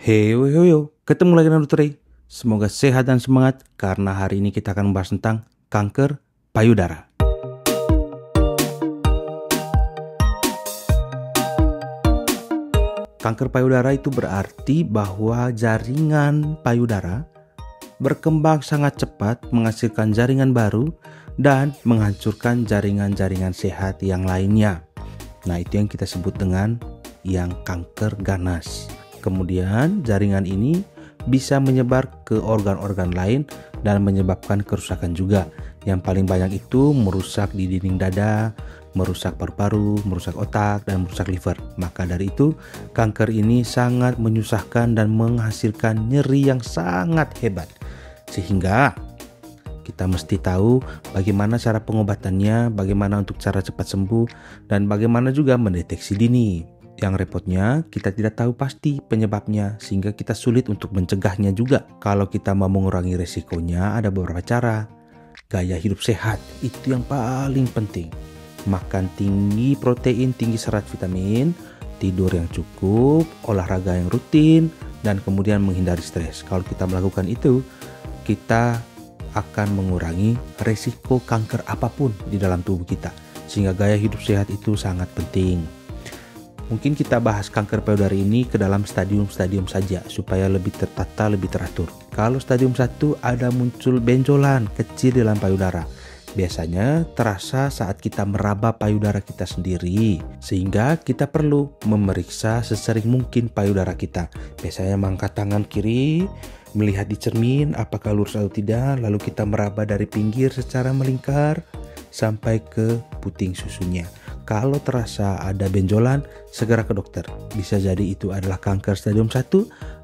Heyo, ketemu lagi dengan Dr. Ray. Semoga sehat dan semangat karena hari ini kita akan membahas tentang kanker payudara. Kanker payudara itu berarti bahwa jaringan payudara berkembang sangat cepat, menghasilkan jaringan baru dan menghancurkan jaringan-jaringan sehat yang lainnya. Nah, itu yang kita sebut dengan yang kanker ganas. Kemudian jaringan ini bisa menyebar ke organ-organ lain dan menyebabkan kerusakan juga. Yang paling banyak itu merusak di dinding dada, merusak paru-paru, merusak otak, dan merusak liver. Maka dari itu, kanker ini sangat menyusahkan dan menghasilkan nyeri yang sangat hebat. Sehingga kita mesti tahu bagaimana cara pengobatannya, bagaimana untuk cara cepat sembuh, dan bagaimana juga mendeteksi dini. Yang repotnya, kita tidak tahu pasti penyebabnya, sehingga kita sulit untuk mencegahnya juga. Kalau kita mau mengurangi resikonya, ada beberapa cara. Gaya hidup sehat, itu yang paling penting. Makan tinggi protein, tinggi serat vitamin, tidur yang cukup, olahraga yang rutin, dan kemudian menghindari stres. Kalau kita melakukan itu, kita akan mengurangi resiko kanker apapun di dalam tubuh kita. Sehingga gaya hidup sehat itu sangat penting. Mungkin kita bahas kanker payudara ini ke dalam stadium-stadium saja supaya lebih tertata, lebih teratur. Kalau stadium 1 ada muncul benjolan kecil di dalam payudara. Biasanya terasa saat kita meraba payudara kita sendiri, sehingga kita perlu memeriksa sesering mungkin payudara kita. Biasanya mengangkat tangan kiri, melihat di cermin apakah lurus atau tidak, lalu kita meraba dari pinggir secara melingkar sampai ke puting susunya. Kalau terasa ada benjolan, segera ke dokter. Bisa jadi itu adalah kanker stadium 1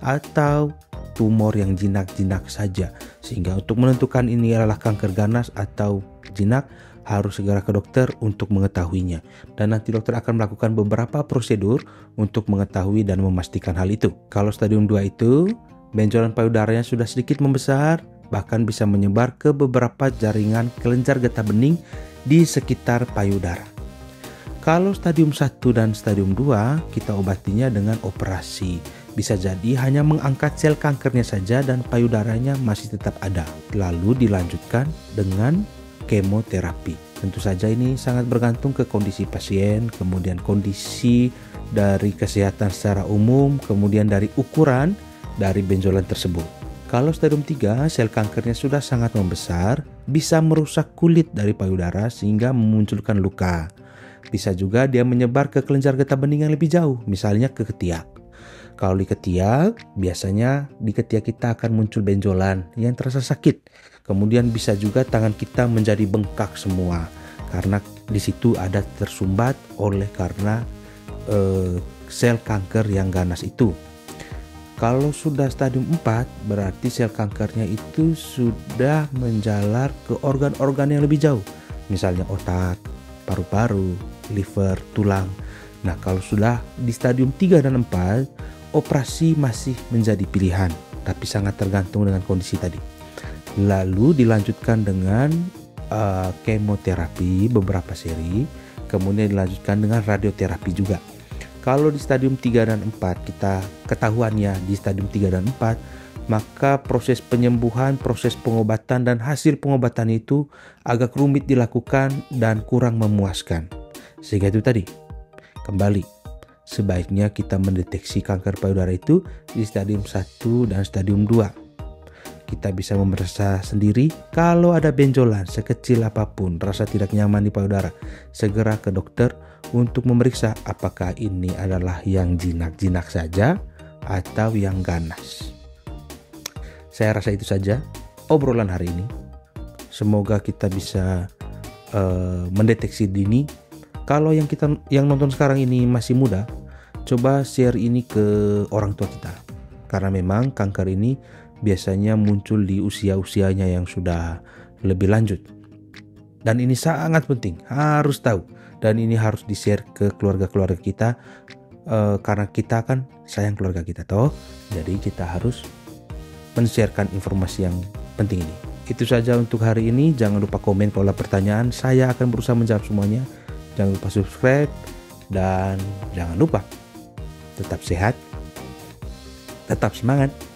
atau tumor yang jinak-jinak saja. Sehingga untuk menentukan ini adalah kanker ganas atau jinak, harus segera ke dokter untuk mengetahuinya. Dan nanti dokter akan melakukan beberapa prosedur untuk mengetahui dan memastikan hal itu. Kalau stadium 2 itu, benjolan payudaranya sudah sedikit membesar, bahkan bisa menyebar ke beberapa jaringan kelenjar getah bening di sekitar payudara. Kalau stadium 1 dan stadium 2, kita obatinya dengan operasi. Bisa jadi hanya mengangkat sel kankernya saja dan payudaranya masih tetap ada. Lalu dilanjutkan dengan kemoterapi. Tentu saja ini sangat bergantung ke kondisi pasien, kemudian kondisi dari kesehatan secara umum, kemudian dari ukuran dari benjolan tersebut. Kalau stadium 3, sel kankernya sudah sangat membesar, bisa merusak kulit dari payudara sehingga memunculkan luka. Bisa juga dia menyebar ke kelenjar getah bening yang lebih jauh, misalnya ke ketiak. Kalau di ketiak, biasanya di ketiak kita akan muncul benjolan yang terasa sakit. Kemudian bisa juga tangan kita menjadi bengkak semua, karena di situ ada tersumbat oleh karena sel kanker yang ganas itu. Kalau sudah stadium 4, berarti sel kankernya itu sudah menjalar ke organ-organ yang lebih jauh, misalnya otak, paru-paru, liver, tulang. Nah, kalau sudah di stadium 3 dan 4, operasi masih menjadi pilihan, tapi sangat tergantung dengan kondisi tadi. Lalu dilanjutkan dengan kemoterapi beberapa seri, kemudian dilanjutkan dengan radioterapi juga. Kalau di stadium 3 dan 4, kita ketahuannya di stadium 3 dan 4, maka proses penyembuhan, proses pengobatan, dan hasil pengobatan itu agak rumit dilakukan dan kurang memuaskan. Sehingga itu tadi, kembali, sebaiknya kita mendeteksi kanker payudara itu di stadium 1 dan stadium 2. Kita bisa memeriksa sendiri kalau ada benjolan sekecil apapun, rasa tidak nyaman di payudara. Segera ke dokter untuk memeriksa apakah ini adalah yang jinak-jinak saja atau yang ganas. Saya rasa itu saja obrolan hari ini. Semoga kita bisa mendeteksi dini. Kalau yang nonton sekarang ini masih muda, coba share ini ke orang tua kita. Karena memang kanker ini biasanya muncul di usia-usianya yang sudah lebih lanjut. Dan ini sangat penting, harus tahu. Dan ini harus di-share ke keluarga-keluarga kita, karena kita kan sayang keluarga kita toh. Jadi kita harus men-sharekan informasi yang penting ini. Itu saja untuk hari ini. Jangan lupa komen kalau ada pertanyaan. Saya akan berusaha menjawab semuanya. Jangan lupa subscribe dan jangan lupa tetap sehat Tetap semangat!